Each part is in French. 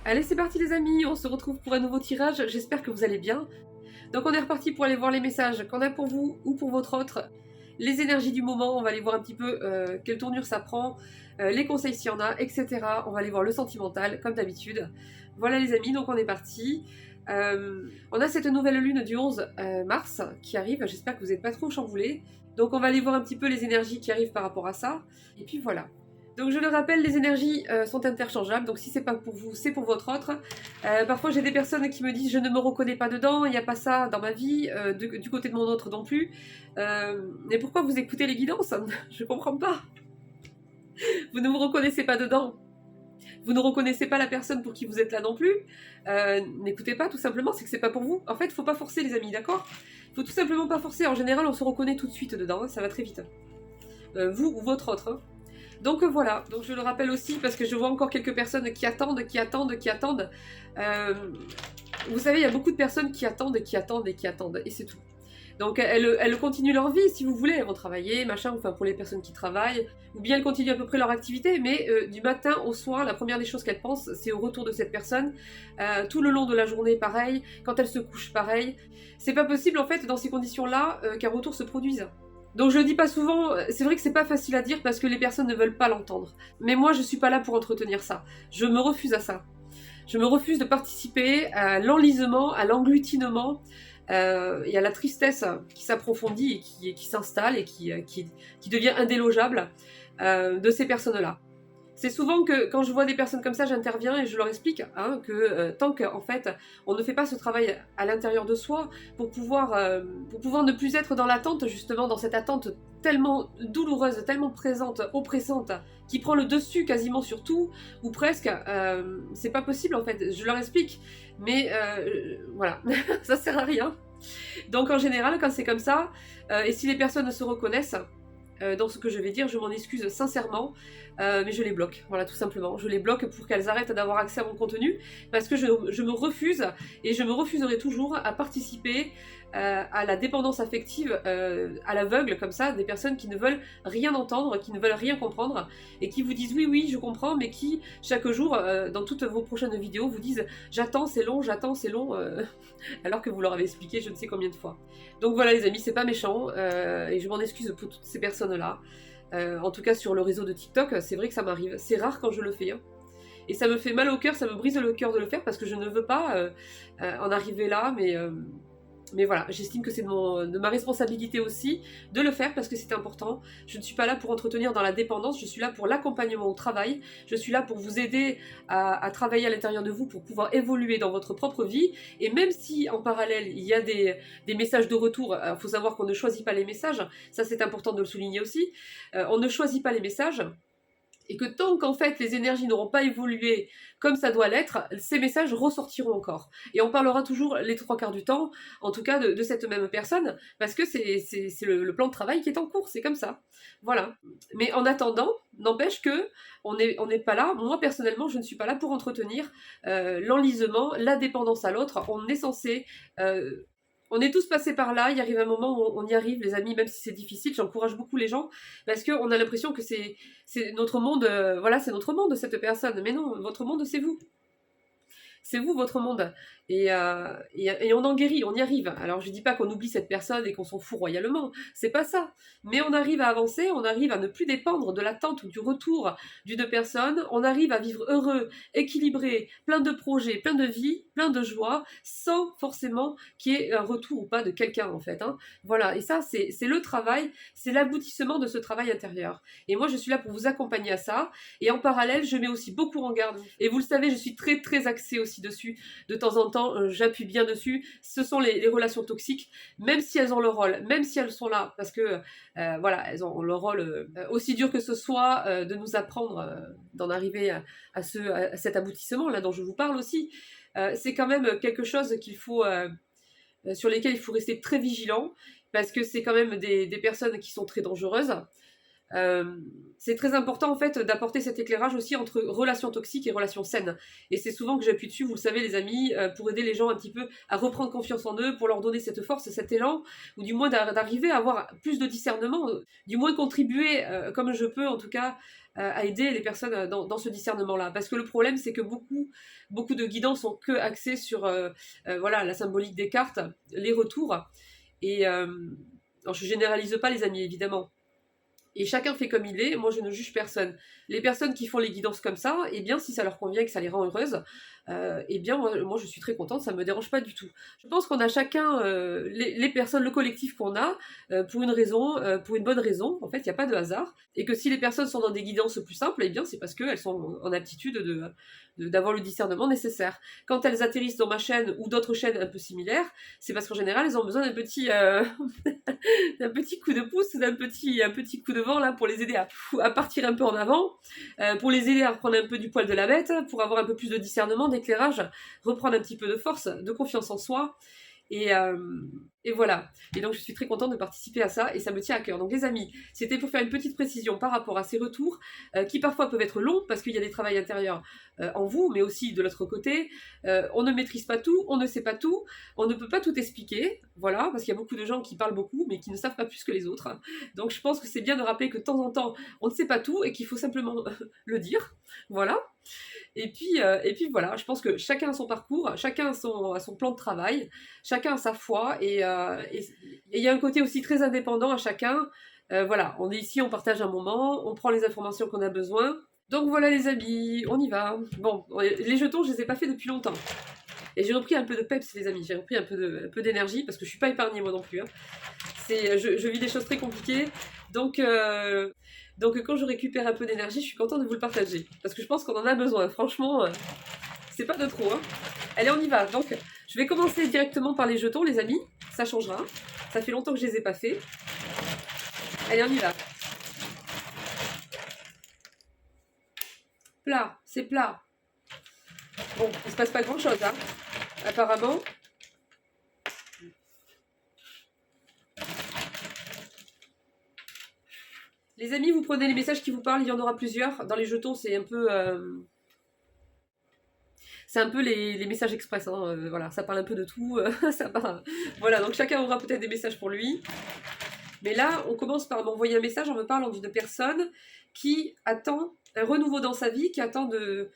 Allez, c'est parti les amis, on se retrouve pour un nouveau tirage, j'espère que vous allez bien. Donc on est reparti pour aller voir les messages qu'on a pour vous ou pour votre autre, les énergies du moment, on va aller voir un petit peu quelle tournure ça prend, les conseils s'il y en a, etc. On va aller voir le sentimental, comme d'habitude. Voilà les amis, donc on est parti. On a cette nouvelle lune du 11 mars qui arrive, j'espère que vous n'êtes pas trop chamboulés. Donc on va aller voir un petit peu les énergies qui arrivent par rapport à ça. Et puis voilà. Donc je le rappelle, les énergies sont interchangeables, donc si c'est pas pour vous, c'est pour votre autre. Parfois j'ai des personnes qui me disent je ne me reconnais pas dedans, il n'y a pas ça dans ma vie, du côté de mon autre non plus. Mais pourquoi vous écoutez les guidances? Je comprends pas. Vous ne vous reconnaissez pas dedans. Vous ne reconnaissez pas la personne pour qui vous êtes là non plus. N'écoutez pas, tout simplement, c'est que c'est pas pour vous. En fait, faut pas forcer les amis, d'accord? Faut tout simplement pas forcer. En général, on se reconnaît tout de suite dedans, hein, ça va très vite. Vous ou votre autre, hein. Donc voilà, donc je le rappelle aussi parce que je vois encore quelques personnes qui attendent. Vous savez, il y a beaucoup de personnes qui attendent, et c'est tout. Donc elles continuent leur vie si vous voulez, elles vont travailler, machin, enfin pour les personnes qui travaillent, ou bien elles continuent à peu près leur activité, mais du matin au soir, la première des choses qu'elles pensent, c'est au retour de cette personne. Tout le long de la journée, pareil, quand elles se couchent, pareil. C'est pas possible en fait dans ces conditions-là qu'un retour se produise. Donc je le dis pas souvent, c'est vrai que c'est pas facile à dire parce que les personnes ne veulent pas l'entendre. Mais moi je suis pas là pour entretenir ça. Je me refuse à ça. Je me refuse de participer à l'enlisement, à l'englutinement et à la tristesse qui s'approfondit et qui s'installe et qui devient indélogeable de ces personnes-là. C'est souvent que quand je vois des personnes comme ça, j'interviens et je leur explique hein, que tant qu'en fait on ne fait pas ce travail à l'intérieur de soi pour pouvoir ne plus être dans l'attente, justement dans cette attente tellement douloureuse, tellement présente, oppressante, qui prend le dessus quasiment sur tout, ou presque, c'est pas possible en fait, je leur explique, mais voilà, ça sert à rien. Donc en général, quand c'est comme ça, et si les personnes se reconnaissent, dans ce que je vais dire, je m'en excuse sincèrement, mais je les bloque, voilà tout simplement. Je les bloque pour qu'elles arrêtent d'avoir accès à mon contenu, parce que je me refuse, et je me refuserai toujours à participer à la dépendance affective à l'aveugle, comme ça, des personnes qui ne veulent rien entendre, qui ne veulent rien comprendre, et qui vous disent oui, oui, je comprends, mais qui, chaque jour, dans toutes vos prochaines vidéos, vous disent j'attends, c'est long, alors que vous leur avez expliqué je ne sais combien de fois. Donc voilà les amis, c'est pas méchant, et je m'en excuse pour toutes ces personnes-là. En tout cas sur le réseau de TikTok, c'est vrai que ça m'arrive. C'est rare quand je le fais. Hein. Et ça me fait mal au cœur, ça me brise le cœur de le faire parce que je ne veux pas en arriver là, mais voilà, j'estime que c'est de ma responsabilité aussi de le faire parce que c'est important. Je ne suis pas là pour entretenir dans la dépendance, je suis là pour l'accompagnement au travail, je suis là pour vous aider à travailler à l'intérieur de vous pour pouvoir évoluer dans votre propre vie. Et même si en parallèle il y a des messages de retour, il faut savoir qu'on ne choisit pas les messages, ça c'est important de le souligner aussi, on ne choisit pas les messages. Et que tant qu'en fait les énergies n'auront pas évolué comme ça doit l'être, ces messages ressortiront encore. Et on parlera toujours les 3 quarts du temps, en tout cas de cette même personne, parce que c'est le plan de travail qui est en cours, c'est comme ça. Voilà. Mais en attendant, n'empêche que on n'est pas là, moi personnellement je ne suis pas là pour entretenir l'enlisement, la dépendance à l'autre. On est censé... on est tous passés par là, il arrive un moment où on y arrive, les amis, même si c'est difficile, j'encourage beaucoup les gens, parce qu'on a l'impression que c'est notre monde, voilà, c'est notre monde, cette personne. Mais non, votre monde, c'est vous. C'est vous, votre monde. Et on en guérit, on y arrive. Alors, je dis pas qu'on oublie cette personne et qu'on s'en fout royalement. C'est pas ça. Mais on arrive à avancer, on arrive à ne plus dépendre de l'attente ou du retour d'une personne. On arrive à vivre heureux, équilibré, plein de projets, plein de vie, plein de joie, sans forcément qu'il y ait un retour ou pas de quelqu'un, en fait. Hein. Voilà. Et ça, c'est le travail, c'est l'aboutissement de ce travail intérieur. Et moi, je suis là pour vous accompagner à ça. Et en parallèle, je mets aussi beaucoup en garde. Et vous le savez, je suis très, très axée aussi dessus. De temps en temps, j'appuie bien dessus. Ce sont les relations toxiques, même si elles ont leur rôle, même si elles sont là, parce que voilà, elles ont leur rôle aussi dur que ce soit de nous apprendre d'en arriver à cet aboutissement là dont je vous parle aussi. C'est quand même quelque chose qu'il faut sur lesquels il faut rester très vigilant parce que c'est quand même des personnes qui sont très dangereuses. Euh, c'est très important en fait d'apporter cet éclairage aussi entre relations toxiques et relations saines. Et c'est souvent que j'appuie dessus, vous le savez les amis, pour aider les gens un petit peu à reprendre confiance en eux, pour leur donner cette force, cet élan, ou du moins d'arriver à avoir plus de discernement, du moins contribuer comme je peux en tout cas à aider les personnes dans ce discernement-là. Parce que le problème c'est que beaucoup de guidants sont que axés sur voilà, la symbolique des cartes, les retours. Et alors je généralise pas les amis évidemment. Et chacun fait comme il est, moi je ne juge personne. Les personnes qui font les guidances comme ça, eh bien si ça leur convient et que ça les rend heureuses, eh bien moi je suis très contente, ça me dérange pas du tout. Je pense qu'on a chacun, les personnes, le collectif qu'on a, pour une raison, pour une bonne raison, en fait il n'y a pas de hasard. Et que si les personnes sont dans des guidances plus simples, eh bien c'est parce qu'elles sont en aptitude d'avoir le discernement nécessaire. Quand elles atterrissent dans ma chaîne ou d'autres chaînes un peu similaires, c'est parce qu'en général elles ont besoin d'un petit, d'un petit coup de pouce, un petit coup de vent là pour les aider à partir un peu en avant, pour les aider à reprendre un peu du poil de la bête, pour avoir un peu plus de discernement, d'éclairage, reprendre un petit peu de force, de confiance en soi. Et, euh, et voilà. Et donc je suis très contente de participer à ça et ça me tient à cœur. Donc les amis, c'était pour faire une petite précision par rapport à ces retours qui parfois peuvent être longs parce qu'il y a des travaux intérieurs en vous, mais aussi de l'autre côté. On ne maîtrise pas tout, on ne sait pas tout, on ne peut pas tout expliquer. Voilà, parce qu'il y a beaucoup de gens qui parlent beaucoup mais qui ne savent pas plus que les autres. Donc je pense que c'est bien de rappeler que de temps en temps, on ne sait pas tout et qu'il faut simplement le dire. Voilà. Et puis voilà, je pense que chacun a son parcours, chacun a son plan de travail, chacun a sa foi, et il y a un côté aussi très indépendant à chacun. Voilà, on est ici, on partage un moment, on prend les informations qu'on a besoin. Donc voilà les amis, on y va. Bon, les jetons, je les ai pas fait depuis longtemps. Et j'ai repris un peu de peps les amis, j'ai repris un peu d'énergie, parce que je suis pas épargnée moi non plus. Hein. Je vis des choses très compliquées, donc... Donc quand je récupère un peu d'énergie, je suis contente de vous le partager. Parce que je pense qu'on en a besoin. Franchement, c'est pas de trop. Hein. Allez, on y va. Donc, je vais commencer directement par les jetons, les amis. Ça changera. Ça fait longtemps que je les ai pas fait. Allez, on y va. Plat, c'est plat. Bon, il se passe pas grand chose, hein. Apparemment. Les amis, vous prenez les messages qui vous parlent, il y en aura plusieurs. Dans les jetons, c'est un peu... c'est un peu les messages express, hein. Voilà, ça parle un peu de tout. Ça parle... Voilà, donc chacun aura peut-être des messages pour lui. Mais là, on commence par m'envoyer un message en me parlant d'une personne qui attend un renouveau dans sa vie, qui attend de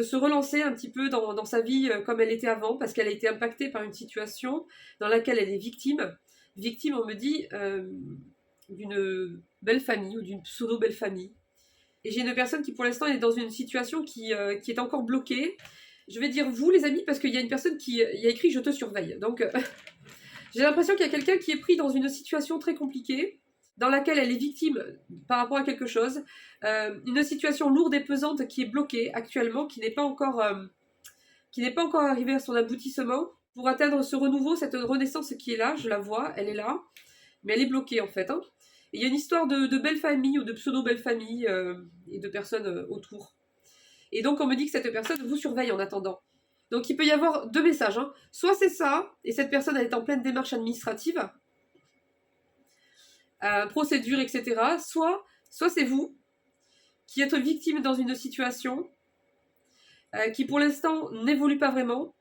se relancer un petit peu dans sa vie comme elle était avant, parce qu'elle a été impactée par une situation dans laquelle elle est victime. Victime, on me dit, d'une belle famille ou d'une pseudo-belle famille. Et j'ai une personne qui pour l'instant est dans une situation qui est encore bloquée. Je vais dire vous les amis parce qu'il y a une personne qui a écrit je te surveille. Donc j'ai l'impression qu'il y a quelqu'un qui est pris dans une situation très compliquée, dans laquelle elle est victime par rapport à quelque chose. Une situation lourde et pesante qui est bloquée actuellement, qui n'est pas encore arrivée à son aboutissement. Pour atteindre ce renouveau, cette renaissance qui est là, je la vois, elle est là, mais elle est bloquée en fait. Hein. Et il y a une histoire de belle famille ou de pseudo-belle famille et de personnes autour. Et donc on me dit que cette personne vous surveille en attendant. Donc il peut y avoir deux messages. Hein. Soit c'est ça, et cette personne elle est en pleine démarche administrative, procédure, etc. Soit c'est vous qui êtes victime dans une situation qui pour l'instant n'évolue pas vraiment,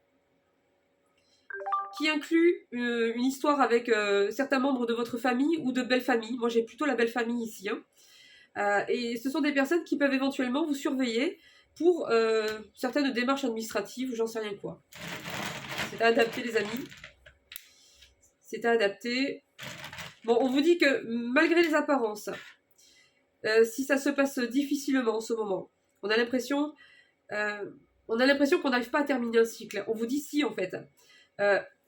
qui inclut une histoire avec certains membres de votre famille ou de belle famille. Moi j'ai plutôt la belle famille ici. Hein. Et ce sont des personnes qui peuvent éventuellement vous surveiller pour certaines démarches administratives ou j'en sais rien quoi. C'est à adapter les amis. C'est à adapter. Bon, on vous dit que malgré les apparences, si ça se passe difficilement en ce moment, on a l'impression qu'on n'arrive pas à terminer un cycle. On vous dit si en fait.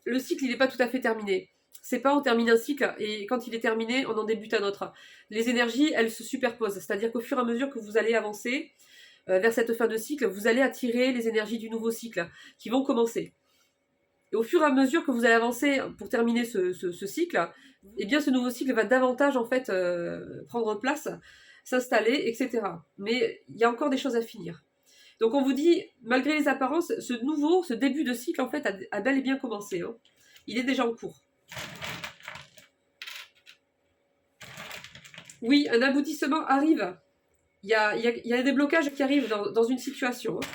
Le cycle il n'est pas tout à fait terminé. C'est pas on termine un cycle et quand il est terminé, on en débute un autre. Les énergies, elles se superposent. C'est-à-dire qu'au fur et à mesure que vous allez avancer vers cette fin de cycle, vous allez attirer les énergies du nouveau cycle qui vont commencer. Et au fur et à mesure que vous allez avancer pour terminer ce cycle, eh bien ce nouveau cycle va davantage en fait prendre place, s'installer, etc. Mais il y a encore des choses à finir. Donc on vous dit, malgré les apparences, ce début de cycle en fait a bel et bien commencé. Hein. Il est déjà en cours. Oui, un aboutissement arrive. Il y a des blocages qui arrivent dans une situation. Hein.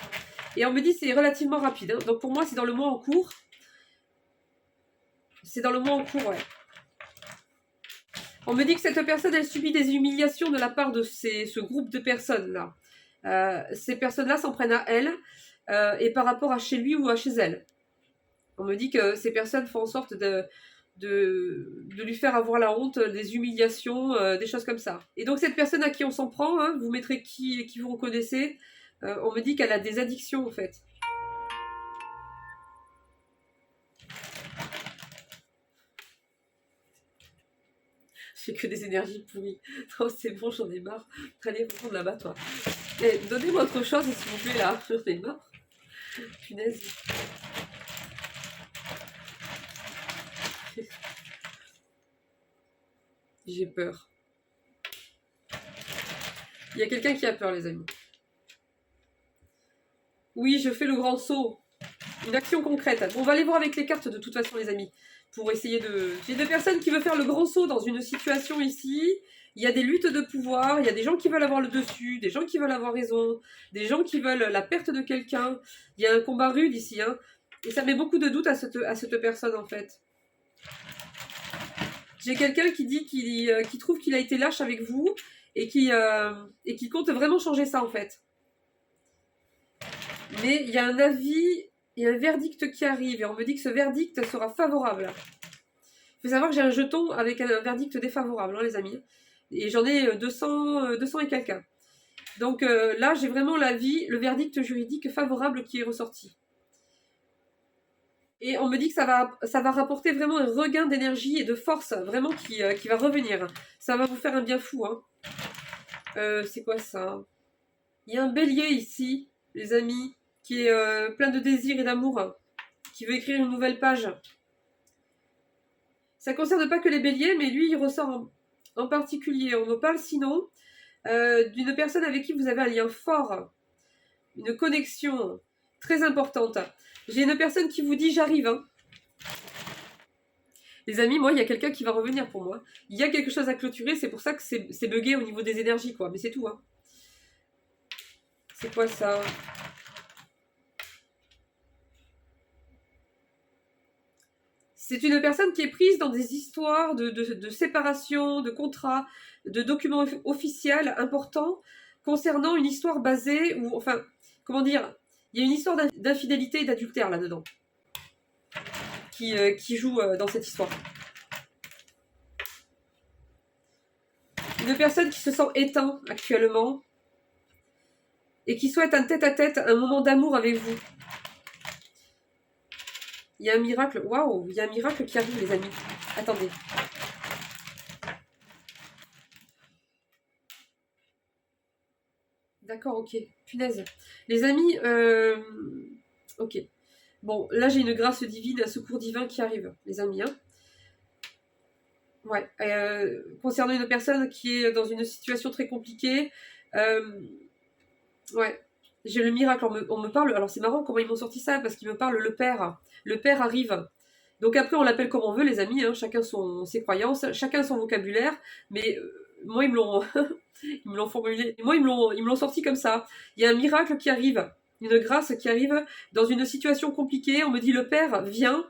Et on me dit c'est relativement rapide. Hein. Donc pour moi, c'est dans le mois en cours. C'est dans le mois en cours, ouais. On me dit que cette personne, elle subit des humiliations de la part de ce groupe de personnes-là. Ces personnes-là s'en prennent à elle et par rapport à chez lui ou à chez elle. On me dit que ces personnes font en sorte de lui faire avoir la honte, des humiliations, des choses comme ça. Et donc cette personne à qui on s'en prend, hein, vous mettrez qui vous reconnaissez, on me dit qu'elle a des addictions en fait. J'ai que des énergies pourries. Non, c'est bon, j'en ai marre. Allez, reprendre là-bas, toi. Eh, donnez-moi autre chose, s'il vous plaît, là. J'en ai marre. Punaise. J'ai peur. Il y a quelqu'un qui a peur, les amis. Oui, je fais le grand saut. Une action concrète. Bon, on va aller voir avec les cartes, de toute façon, les amis. Pour essayer de... J'ai deux personnes qui veulent faire le grand saut dans une situation ici. Il y a des luttes de pouvoir, il y a des gens qui veulent avoir le dessus, des gens qui veulent avoir raison, des gens qui veulent la perte de quelqu'un. Il y a un combat rude ici, hein. Et ça met beaucoup de doute à cette personne, en fait. J'ai quelqu'un qui dit qu'il trouve qu'il a été lâche avec vous et qui compte vraiment changer ça, en fait. Mais il y a un avis... Il y a un verdict qui arrive et on me dit que ce verdict sera favorable. Il faut savoir que j'ai un jeton avec un verdict défavorable, hein, les amis. Et j'en ai 200 et quelqu'un. Donc là, j'ai vraiment l'avis, le verdict juridique favorable qui est ressorti. Et on me dit que ça va rapporter vraiment un regain d'énergie et de force, vraiment qui va revenir. Ça va vous faire un bien fou. Hein. C'est quoi ça? Il y a un bélier ici, les amis, qui est plein de désir et d'amour, hein, qui veut écrire une nouvelle page. Ça ne concerne pas que les béliers, mais lui, il ressort en particulier. On me parle sinon d'une personne avec qui vous avez un lien fort, une connexion très importante. J'ai une personne qui vous dit « j'arrive hein. ». Les amis, moi, il y a quelqu'un qui va revenir pour moi. Il y a quelque chose à clôturer, c'est pour ça que c'est bugué au niveau des énergies, quoi. Mais c'est tout, hein. C'est quoi ça? C'est une personne qui est prise dans des histoires de séparation, de contrats, de documents officiels importants concernant une histoire basée, ou enfin, comment dire, il y a une histoire d'infidélité et d'adultère là-dedans qui joue dans cette histoire. Une personne qui se sent éteinte actuellement et qui souhaite un tête-à-tête, un moment d'amour avec vous. Il y a un miracle. Waouh, il y a un miracle qui arrive, les amis. Attendez. D'accord, ok. Punaise. Les amis, ok. Bon, là, j'ai une grâce divine, un secours divin qui arrive, les amis. Hein. Ouais. Concernant une personne qui est dans une situation très compliquée, ouais. J'ai le miracle, on me parle, alors c'est marrant comment ils m'ont sorti ça, parce qu'ils me parlent le père. Le père arrive. Donc après, on l'appelle comme on veut, les amis, hein, chacun ses croyances, chacun son vocabulaire, mais moi, ils me l'ont formulé, moi, ils me l'ont sorti comme ça. Il y a un miracle qui arrive, une grâce qui arrive dans une situation compliquée. On me dit, le père vient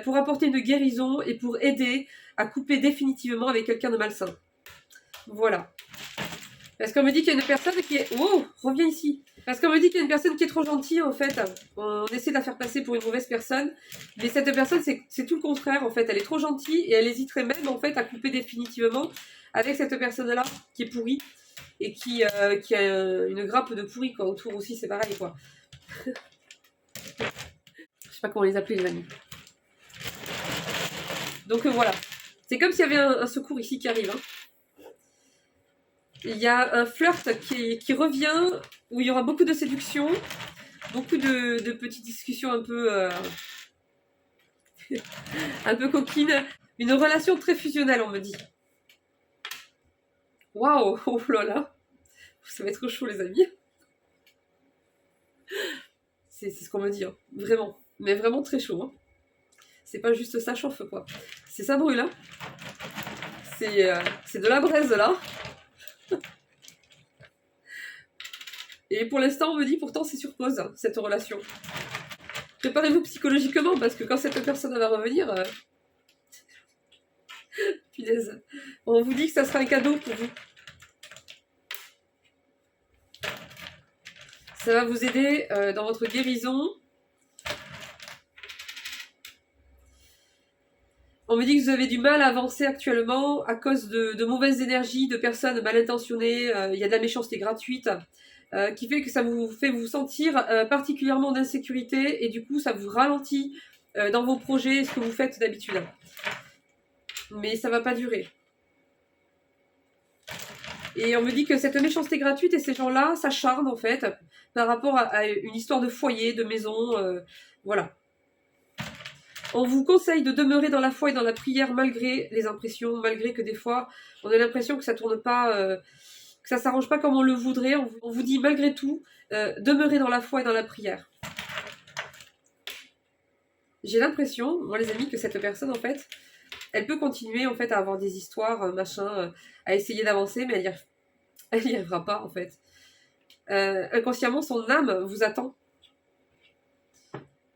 pour apporter une guérison et pour aider à couper définitivement avec quelqu'un de malsain. Voilà. Parce qu'on me dit qu'il y a une personne qui est... Oh, reviens ici. Parce qu'on me dit qu'il y a une personne qui est trop gentille, en fait. On essaie de la faire passer pour une mauvaise personne. Mais cette personne, c'est tout le contraire, en fait. Elle est trop gentille et elle hésiterait même, en fait, à couper définitivement avec cette personne-là qui est pourrie. Et qui a une grappe de pourri, quoi. Autour aussi, c'est pareil, quoi. Je sais pas comment les appeler, les amis. Donc, voilà. C'est comme s'il y avait un secours ici qui arrive, hein. Il y a un flirt qui revient, où il y aura beaucoup de séduction, beaucoup de petites discussions un peu un peu coquines. Une relation très fusionnelle, on me dit. Waouh, oh là là. Ça va être chaud, les amis. C'est ce qu'on me dit, hein. Vraiment. Mais vraiment très chaud, hein. C'est pas juste ça chauffe, quoi. C'est ça brûle, hein. C'est de la braise là. Et pour l'instant, on me dit pourtant c'est sur pause, cette relation. Préparez-vous psychologiquement parce que quand cette personne va revenir, punaise, on vous dit que ça sera un cadeau pour vous. Ça va vous aider dans votre guérison. On me dit que vous avez du mal à avancer actuellement à cause de mauvaises énergies, de personnes mal intentionnées. Il y a de la méchanceté gratuite qui fait que ça vous fait vous sentir particulièrement d'insécurité et du coup ça vous ralentit dans vos projets, ce que vous faites d'habitude. Mais ça va pas durer. Et on me dit que cette méchanceté gratuite et ces gens-là s'acharnent en fait par rapport à une histoire de foyer, de maison, voilà. On vous conseille de demeurer dans la foi et dans la prière malgré les impressions, malgré que des fois on a l'impression que ça tourne pas, que ça s'arrange pas comme on le voudrait. On vous dit malgré tout, demeurez dans la foi et dans la prière. J'ai l'impression, moi les amis, que cette personne en fait, elle peut continuer en fait à avoir des histoires, machin, à essayer d'avancer, mais elle n'y arrivera pas en fait. Inconsciemment, son âme vous attend.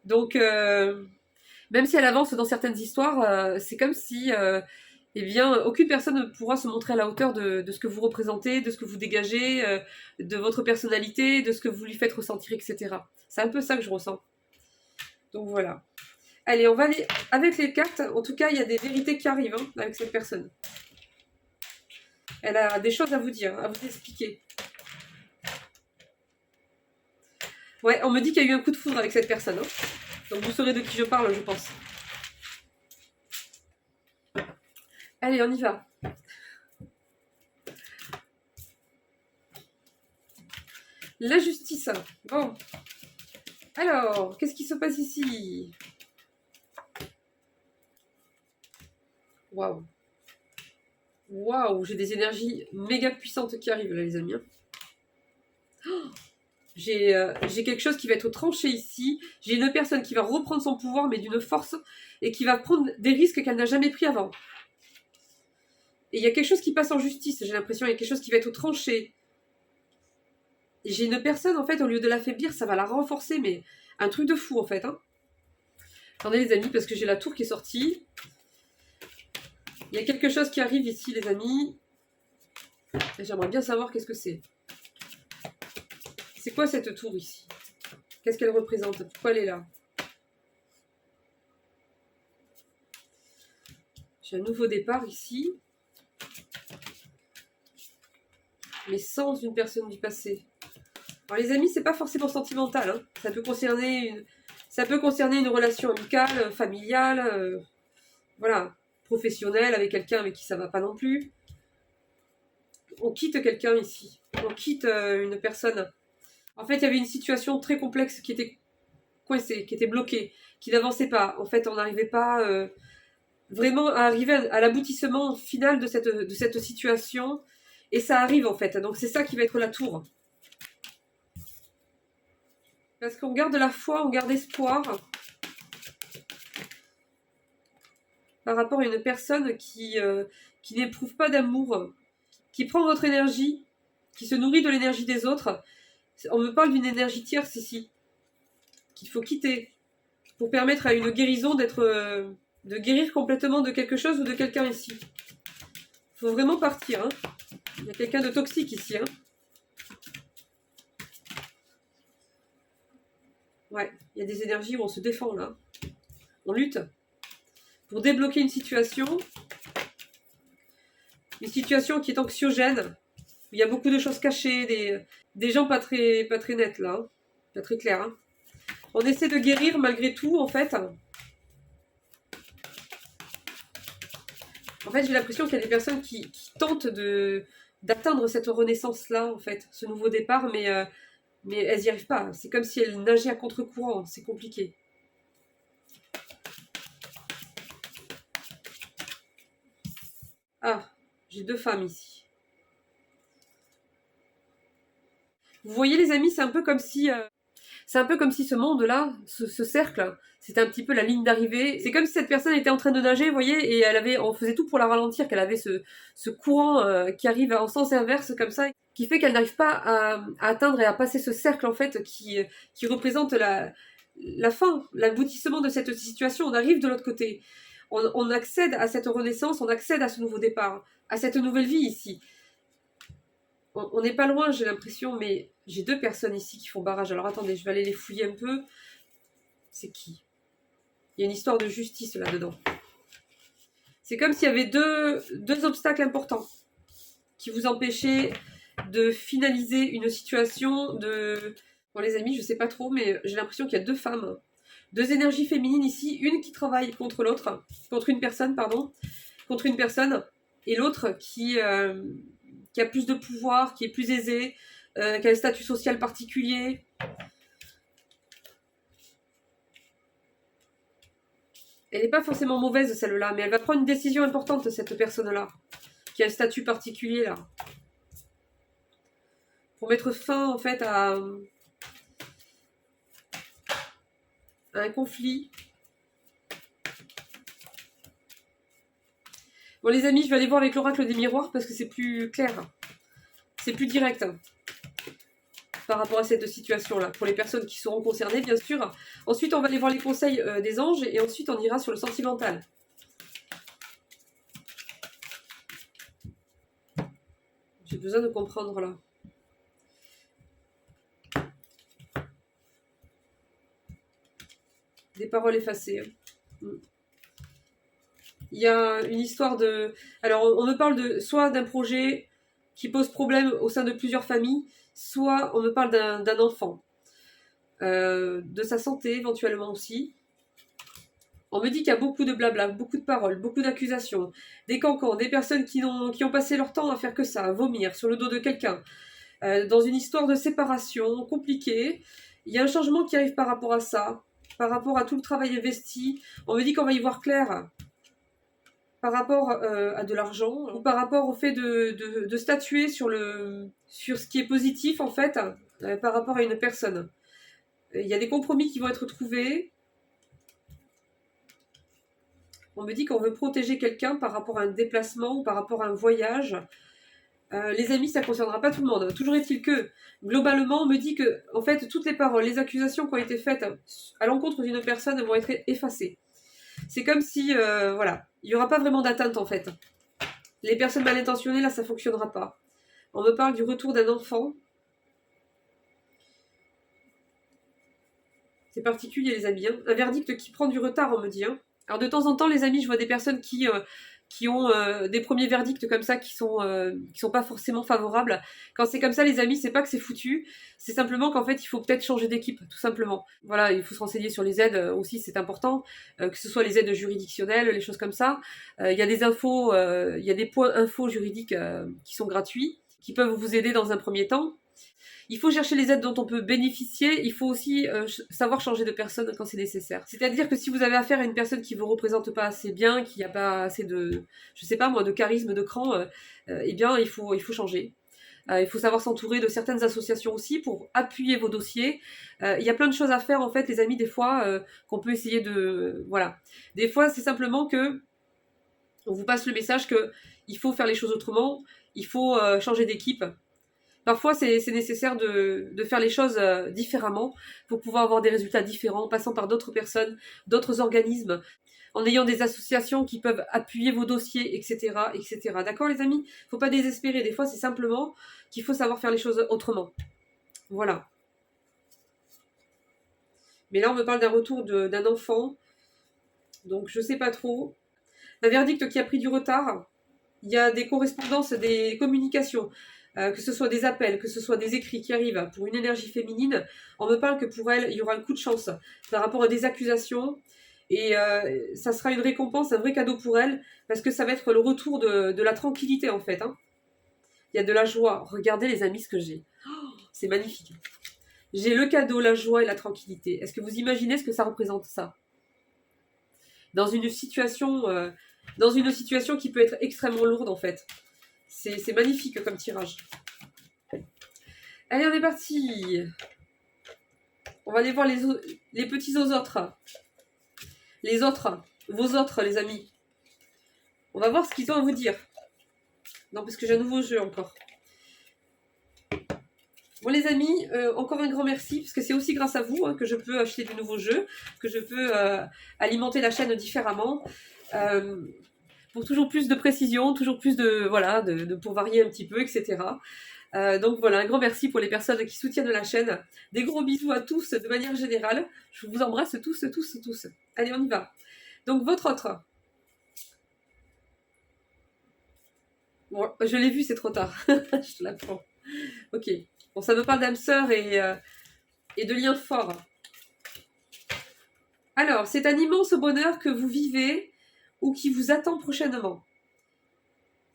Donc, même si elle avance dans certaines histoires, c'est comme si, eh bien, aucune personne ne pourra se montrer à la hauteur de ce que vous représentez, de ce que vous dégagez, de votre personnalité, de ce que vous lui faites ressentir, etc. C'est un peu ça que je ressens. Donc voilà. Allez, on va aller avec les cartes. En tout cas, il y a des vérités qui arrivent avec cette personne. Elle a des choses à vous dire, à vous expliquer. Ouais, on me dit qu'il y a eu un coup de foudre avec cette personne. Donc vous saurez de qui je parle, je pense. Allez, on y va. La justice. Bon. Alors, qu'est-ce qui se passe ici? Waouh. Waouh, j'ai des énergies méga puissantes qui arrivent là, les amis. Oh, j'ai quelque chose qui va être tranché ici. J'ai une personne qui va reprendre son pouvoir, mais d'une force, et qui va prendre des risques qu'elle n'a jamais pris avant. Et il y a quelque chose qui passe en justice, j'ai l'impression. Il y a quelque chose qui va être tranché. Et j'ai une personne, en fait, au lieu de l'affaiblir, ça va la renforcer, mais un truc de fou, en fait. Attendez, les amis, parce que j'ai la tour qui est sortie. Il y a quelque chose qui arrive ici, les amis. J'aimerais bien savoir qu'est-ce que c'est. C'est quoi cette tour ici? Qu'est-ce qu'elle représente? Pourquoi elle est là? J'ai un nouveau départ ici. Mais sans une personne du passé. Alors les amis, c'est pas forcément sentimental. Ça peut concerner une relation amicale, familiale, voilà, professionnelle, avec quelqu'un avec qui ça va pas non plus. On quitte quelqu'un ici. On quitte une personne. En fait, il y avait une situation très complexe qui était coincée, qui était bloquée, qui n'avançait pas. En fait, on n'arrivait pas vraiment à arriver à l'aboutissement final de cette situation. Et ça arrive en fait. Donc c'est ça qui va être la tour. Parce qu'on garde la foi, on garde espoir par rapport à une personne qui n'éprouve pas d'amour, qui prend votre énergie, qui se nourrit de l'énergie des autres. On me parle d'une énergie tierce ici, qu'il faut quitter pour permettre à une guérison de guérir complètement de quelque chose ou de quelqu'un ici. Il faut vraiment partir. Il y a quelqu'un de toxique ici. Ouais, il y a des énergies où on se défend là. On lutte pour débloquer une situation qui est anxiogène, où il y a beaucoup de choses cachées, des gens pas très nets là, pas très clairs. On essaie de guérir malgré tout en fait. En fait, j'ai l'impression qu'il y a des personnes qui tentent d'atteindre cette renaissance-là, en fait, ce nouveau départ, mais elles n'y arrivent pas. C'est comme si elles nageaient à contre-courant, c'est compliqué. Ah, j'ai 2 femmes ici. Vous voyez les amis, c'est un peu comme si C'est un peu comme si ce monde-là, ce cercle, c'était un petit peu la ligne d'arrivée. C'est comme si cette personne était en train de nager, vous voyez, et on faisait tout pour la ralentir, qu'elle avait ce courant qui arrive en sens inverse comme ça, qui fait qu'elle n'arrive pas à atteindre et à passer ce cercle en fait qui représente la fin, l'aboutissement de cette situation. On arrive de l'autre côté. On accède à cette renaissance, on accède à ce nouveau départ, à cette nouvelle vie ici. On n'est pas loin, j'ai l'impression, mais j'ai 2 personnes ici qui font barrage. Alors attendez, je vais aller les fouiller un peu. C'est qui? Il y a une histoire de justice là-dedans. C'est comme s'il y avait deux obstacles importants qui vous empêchaient de finaliser une situation de... Bon les amis, je sais pas trop, mais j'ai l'impression qu'il y a 2 femmes, 2 énergies féminines ici, une qui travaille contre l'autre, contre une personne, et l'autre qui a plus de pouvoir, qui est plus aisée, qui a un statut social particulier. Elle n'est pas forcément mauvaise celle-là, mais elle va prendre une décision importante, cette personne-là, qui a un statut particulier là. Pour mettre fin en fait à un conflit. Bon les amis, je vais aller voir avec l'oracle des miroirs parce que c'est plus clair. C'est plus direct par rapport à cette situation-là. Pour les personnes qui seront concernées, bien sûr. Ensuite, on va aller voir les conseils des anges et ensuite on ira sur le sentimental. J'ai besoin de comprendre là. Des paroles effacées. Il y a une histoire de... Alors, on me parle de soit d'un projet qui pose problème au sein de plusieurs familles, soit on me parle d'un enfant. De sa santé, éventuellement aussi. On me dit qu'il y a beaucoup de blabla, beaucoup de paroles, beaucoup d'accusations, des cancans, des personnes qui ont passé leur temps à faire que ça, à vomir sur le dos de quelqu'un. Dans une histoire de séparation compliquée, il y a un changement qui arrive par rapport à ça, par rapport à tout le travail investi. On me dit qu'on va y voir clair par rapport à de l'argent, ou par rapport au fait de statuer sur ce qui est positif, en fait, par rapport à une personne. Il y a des compromis qui vont être trouvés. On me dit qu'on veut protéger quelqu'un par rapport à un déplacement ou par rapport à un voyage. Les amis, ça ne concernera pas tout le monde. Toujours est-il que, globalement, on me dit que, en fait, toutes les paroles, les accusations qui ont été faites à l'encontre d'une personne vont être effacées. C'est comme si, voilà, il n'y aura pas vraiment d'atteinte, en fait. Les personnes mal intentionnées, là, ça ne fonctionnera pas. On me parle du retour d'un enfant. C'est particulier, les amis. Hein. Un verdict qui prend du retard, on me dit. Hein. Alors, de temps en temps, les amis, je vois des personnes qui ont des premiers verdicts comme ça qui sont pas forcément favorables. Quand c'est comme ça, les amis, c'est pas que c'est foutu, c'est simplement qu'en fait, il faut peut-être changer d'équipe, tout simplement. Voilà, il faut se renseigner sur les aides aussi, c'est important, que ce soit les aides juridictionnelles, les choses comme ça. Il y a des infos, il y a des points infos juridiques qui sont gratuits, qui peuvent vous aider dans un premier temps. Il faut chercher les aides dont on peut bénéficier. Il faut aussi savoir changer de personne quand c'est nécessaire. C'est-à-dire que si vous avez affaire à une personne qui ne vous représente pas assez bien, qui n'a pas assez de, je sais pas moi, de charisme, de cran, eh bien, il faut changer. Il faut savoir s'entourer de certaines associations aussi pour appuyer vos dossiers. Il y a plein de choses à faire, en fait, les amis, des fois, qu'on peut essayer de... Voilà. Des fois, c'est simplement que on vous passe le message qu'il faut faire les choses autrement, il faut changer d'équipe. Parfois, c'est nécessaire de faire les choses différemment pour pouvoir avoir des résultats différents, en passant par d'autres personnes, d'autres organismes, en ayant des associations qui peuvent appuyer vos dossiers, etc. etc. D'accord, les amis? Il ne faut pas désespérer. Des fois, c'est simplement qu'il faut savoir faire les choses autrement. Voilà. Mais là, on me parle d'un retour d'un enfant. Donc, je ne sais pas trop. Un verdict qui a pris du retard. Il y a des correspondances, des communications. Que ce soit des appels, que ce soit des écrits qui arrivent pour une énergie féminine, on me parle que pour elle, il y aura un coup de chance par rapport à des accusations et ça sera une récompense, un vrai cadeau pour elle parce que ça va être le retour de la tranquillité en fait. Hein. Il y a de la joie. Regardez les amis ce que j'ai. Oh, c'est magnifique. J'ai le cadeau, la joie et la tranquillité. Est-ce que vous imaginez ce que ça représente ça? Dans une situation qui peut être extrêmement lourde en fait. C'est magnifique comme tirage. Allez, on est parti. On va aller voir les petits aux autres. Les autres. Vos autres, les amis. On va voir ce qu'ils ont à vous dire. Non, parce que j'ai un nouveau jeu encore. Bon les amis, encore un grand merci, parce que c'est aussi grâce à vous que je peux acheter de nouveaux jeux, que je peux alimenter la chaîne différemment, pour toujours plus de précision, toujours plus de, voilà, pour varier un petit peu, etc. Donc voilà, un grand merci pour les personnes qui soutiennent la chaîne. Des gros bisous à tous de manière générale. Je vous embrasse tous, tous, tous. Allez, on y va. Donc votre autre. Bon, je l'ai vu, c'est trop tard. Je te la prends. Ok. Bon, ça me parle d'âme sœur et de liens forts. Alors, c'est un immense bonheur que vous vivez ou qui vous attend prochainement.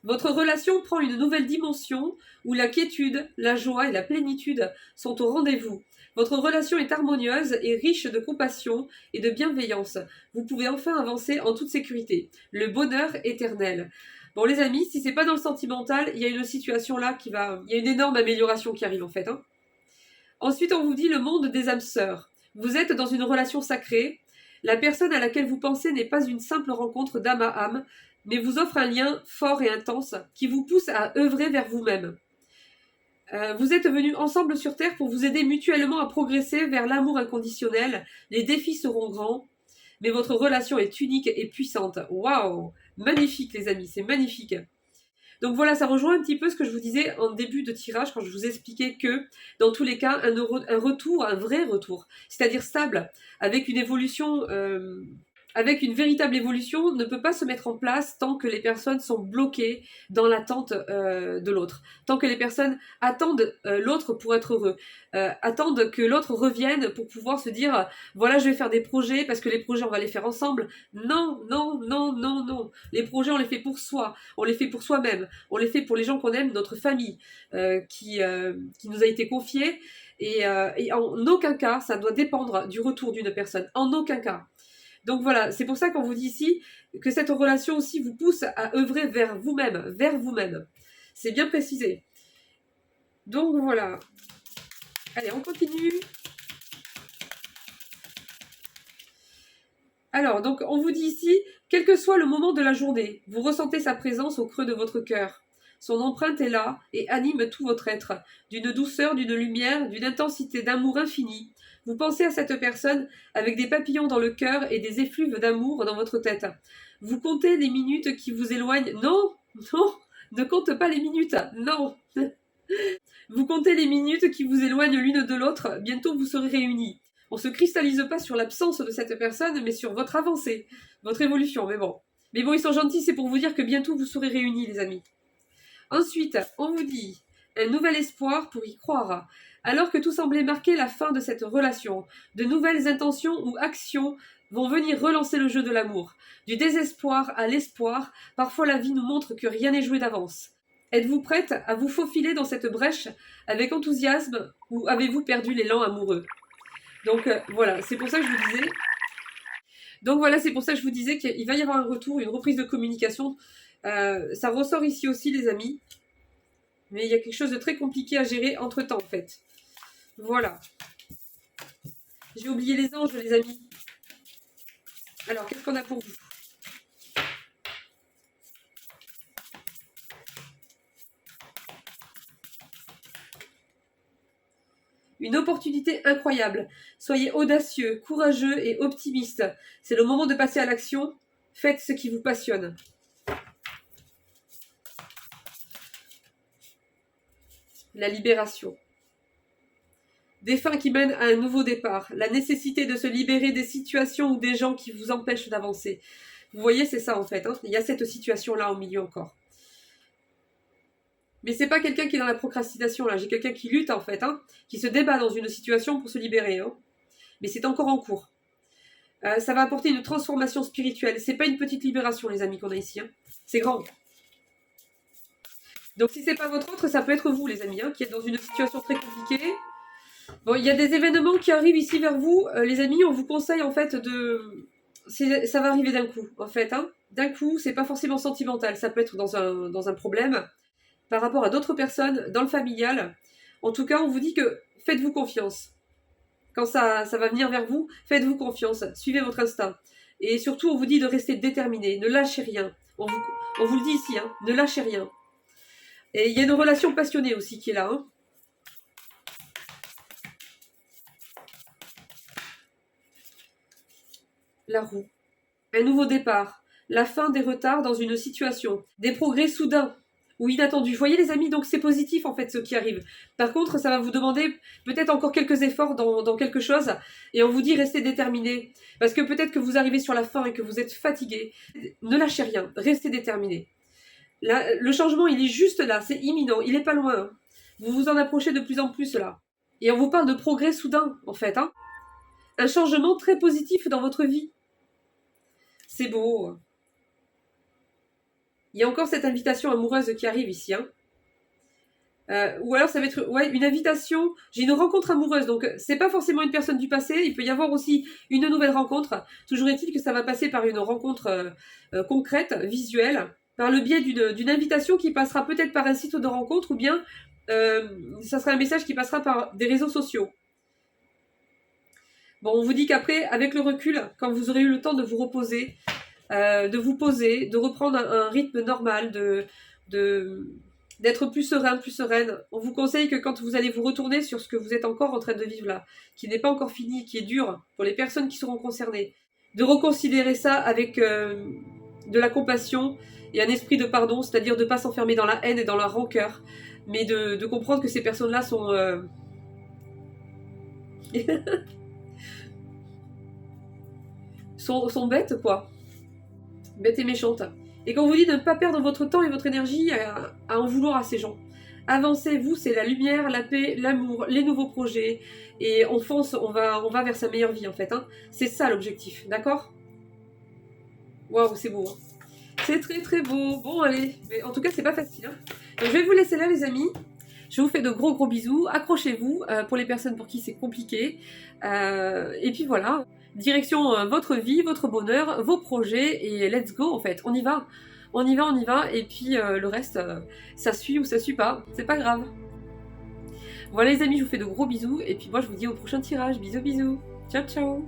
Votre relation prend une nouvelle dimension où la quiétude, la joie et la plénitude sont au rendez-vous. Votre relation est harmonieuse et riche de compassion et de bienveillance. Vous pouvez enfin avancer en toute sécurité. Le bonheur éternel. Bon les amis, si c'est pas dans le sentimental, il y a une situation là il y a une énorme amélioration qui arrive en fait. Ensuite, on vous dit le monde des âmes sœurs. Vous êtes dans une relation sacrée. La personne à laquelle vous pensez n'est pas une simple rencontre d'âme à âme, mais vous offre un lien fort et intense qui vous pousse à œuvrer vers vous-même. Vous êtes venus ensemble sur Terre pour vous aider mutuellement à progresser vers l'amour inconditionnel. Les défis seront grands, mais votre relation est unique et puissante. Waouh! Magnifique les amis, c'est magnifique. Donc voilà, ça rejoint un petit peu ce que je vous disais en début de tirage quand je vous expliquais que dans tous les cas, un retour, un vrai retour, c'est-à-dire stable, avec une évolution, avec une véritable évolution, ne peut pas se mettre en place tant que les personnes sont bloquées dans l'attente de l'autre. Tant que les personnes attendent l'autre pour être heureux, attendent que l'autre revienne pour pouvoir se dire voilà, je vais faire des projets parce que les projets on va les faire ensemble. Non, non, non, non, non. Les projets on les fait pour soi, on les fait pour soi-même, on les fait pour les gens qu'on aime, notre famille qui nous a été confiée. Et en aucun cas ça doit dépendre du retour d'une personne. En aucun cas. Donc voilà, c'est pour ça qu'on vous dit ici que cette relation aussi vous pousse à œuvrer vers vous-même, vers vous-même. C'est bien précisé. Donc voilà. Allez, on continue. Alors, donc on vous dit ici, quel que soit le moment de la journée, vous ressentez sa présence au creux de votre cœur. Son empreinte est là et anime tout votre être, d'une douceur, d'une lumière, d'une intensité d'amour infini. Vous pensez à cette personne avec des papillons dans le cœur et des effluves d'amour dans votre tête. Vous comptez les minutes qui vous éloignent. Non, non, ne compte pas les minutes. Non. Vous comptez les minutes qui vous éloignent l'une de l'autre. Bientôt vous serez réunis. On ne se cristallise pas sur l'absence de cette personne, mais sur votre avancée, votre évolution. Mais bon, ils sont gentils, c'est pour vous dire que bientôt vous serez réunis, les amis. Ensuite, on vous dit un nouvel espoir pour y croire. Alors que tout semblait marquer la fin de cette relation, de nouvelles intentions ou actions vont venir relancer le jeu de l'amour. Du désespoir à l'espoir, parfois la vie nous montre que rien n'est joué d'avance. Êtes-vous prête à vous faufiler dans cette brèche avec enthousiasme ou avez-vous perdu l'élan amoureux? Donc voilà, c'est pour ça que je vous disais. Donc voilà, c'est pour ça que je vous disais qu'il va y avoir un retour, une reprise de communication. Ça ressort ici aussi, les amis. Mais il y a quelque chose de très compliqué à gérer entre-temps, en fait. Voilà. J'ai oublié les anges, les amis. Alors, qu'est-ce qu'on a pour vous? Une opportunité incroyable. Soyez audacieux, courageux et optimistes. C'est le moment de passer à l'action. Faites ce qui vous passionne. La libération. Des fins qui mènent à un nouveau départ. La nécessité de se libérer des situations ou des gens qui vous empêchent d'avancer. Vous voyez, c'est ça en fait. Il y a cette situation-là au milieu encore. Mais c'est pas quelqu'un qui est dans la procrastination là. J'ai quelqu'un qui lutte en fait, qui se débat dans une situation pour se libérer. Mais c'est encore en cours. Ça va apporter une transformation spirituelle. C'est pas une petite libération, les amis, qu'on a ici. C'est grand. Donc si c'est pas votre autre, ça peut être vous, les amis, qui êtes dans une situation très compliquée. Bon, il y a des événements qui arrivent ici vers vous, les amis. On vous conseille en fait de. Ça va arriver d'un coup, en fait. D'un coup, c'est pas forcément sentimental. Ça peut être dans un problème par rapport à d'autres personnes, dans le familial. En tout cas, on vous dit que faites-vous confiance. Quand ça va venir vers vous, faites-vous confiance, suivez votre instinct. Et surtout, on vous dit de rester déterminé, ne lâchez rien. On vous le dit ici, hein, ne lâchez rien. Et il y a une relation passionnée aussi qui est là. Hein. La roue. Un nouveau départ. La fin des retards dans une situation. Des progrès soudains ou inattendus. Vous voyez les amis, donc c'est positif en fait ce qui arrive. Par contre, ça va vous demander peut-être encore quelques efforts dans quelque chose. Et on vous dit restez déterminé. Parce que peut-être que vous arrivez sur la fin et que vous êtes fatigué. Ne lâchez rien, restez déterminé. Là, le changement, il est juste là, c'est imminent, il n'est pas loin. Hein. Vous vous en approchez de plus en plus là. Et on vous parle de progrès soudain, en fait. Hein. Un changement très positif dans votre vie. C'est beau. Il y a encore cette invitation amoureuse qui arrive ici. Hein. Ou alors ça va être une invitation. J'ai une rencontre amoureuse, donc c'est pas forcément une personne du passé. Il peut y avoir aussi une nouvelle rencontre. Toujours est-il que ça va passer par une rencontre concrète, visuelle, par le biais d'une invitation qui passera peut-être par un site de rencontre ou bien ça sera un message qui passera par des réseaux sociaux. Bon, on vous dit qu'après, avec le recul, quand vous aurez eu le temps de vous reposer, de vous poser, de reprendre un rythme normal, d'être plus serein, plus sereine, on vous conseille que quand vous allez vous retourner sur ce que vous êtes encore en train de vivre là, qui n'est pas encore fini, qui est dur pour les personnes qui seront concernées, de reconsidérer ça avec de la compassion et un esprit de pardon, c'est-à-dire de ne pas s'enfermer dans la haine et dans la rancœur, mais de comprendre que ces personnes-là sont... sont bêtes, quoi. Bêtes et méchantes. Et quand on vous dit de ne pas perdre votre temps et votre énergie à en vouloir à ces gens. Avancez, vous, c'est la lumière, la paix, l'amour, les nouveaux projets. Et on fonce, on va vers sa meilleure vie, en fait. Hein. C'est ça l'objectif, d'accord? Waouh, c'est beau. Hein. C'est très très beau. Bon, allez. Mais en tout cas, c'est pas facile. Hein. Donc, je vais vous laisser là, les amis. Je vous fais de gros gros bisous. Accrochez-vous pour les personnes pour qui c'est compliqué. Et puis voilà. Direction votre vie, votre bonheur, vos projets. Et let's go, en fait. On y va. On y va, on y va. Et puis le reste, ça suit ou ça suit pas. C'est pas grave. Voilà, les amis, je vous fais de gros bisous. Et puis moi, je vous dis au prochain tirage. Bisous, bisous. Ciao, ciao.